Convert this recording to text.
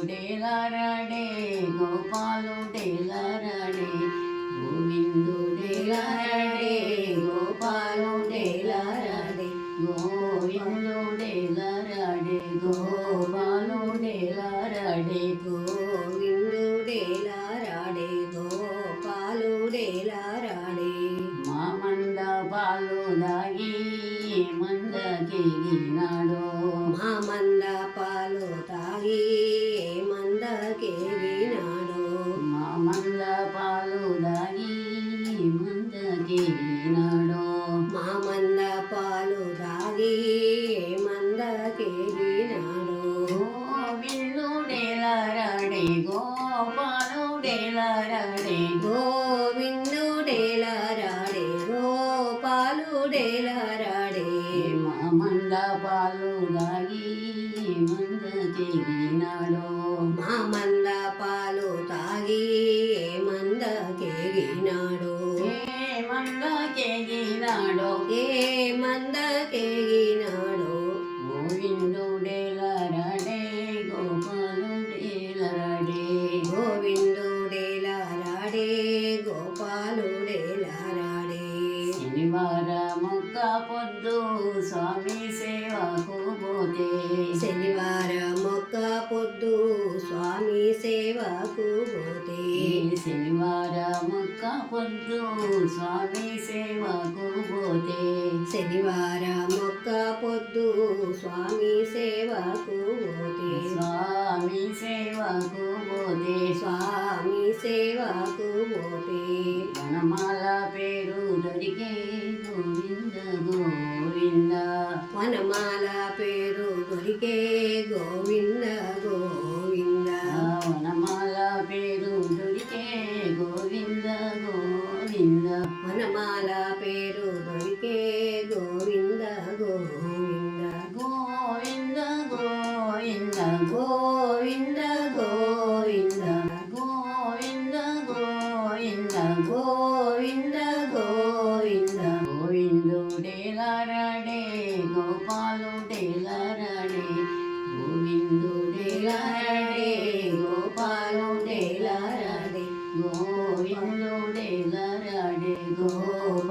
గోవిందుడేలరడే గోపాలుడేలరడే గోవిందుడేలరడే గోపాలుడేలరడే గోవిందుడేలరడే గోపాలుడేలరడే గోవిందుడేలరడే గోపాలుడేలరడే మామంద పాలు దాగి మందకెగినాడో మామంద పాలు తాగి మందకెగినాడో మామంద పాలు దాగి మందకెగినాడో మామంద పాలు తాగి మందకెగినాడో గోవిందుడేలరడే గోపాలుడేలరడే గోవిందుడేలరడే గోపాలుడేలరడే మామంద పాలు దాగి మందకెగినాడో మామంద పాలు తాగి మందకెగినాడో మందకెగినాడో ఏ మందకెగినాడో గోవిందుడేలరడే గోపాలుడేలరడే గోవిందుడేలరడే గోపాలుడేలరడే శనివారమొక్క పొద్దు స్వామి సేవకు పోతే శనివారమొక్క పొద్దు స్వామి సేవకు పోతే శనివారమొక్క పొద్దు స్వామి సేవకు పోతే శనివారమొక్క పొద్దు స్వామి సేవకు పోతే స్వామి సేవకు పోతే స్వామి సేవకు పోతే వనమాల పేరు దొరికే గోవింద గోవింద వనమాల పేరు దొరికే గోవింద గోవింద వనమాల పేరు దొరికే గోవింద గోవింద వనమాల పేరు దొరికే గోవింద గోవింద గోవింద గోవింద గోవింద గోవింద గోవింద గోవింద గోవింద గోవింద గోవిందుడేలరడే గోపాలుడేలరడే గోవిందుడేలరడే గోపాలుడేలరడే గోవిందుడేలరడే గోపాలుడేలరడే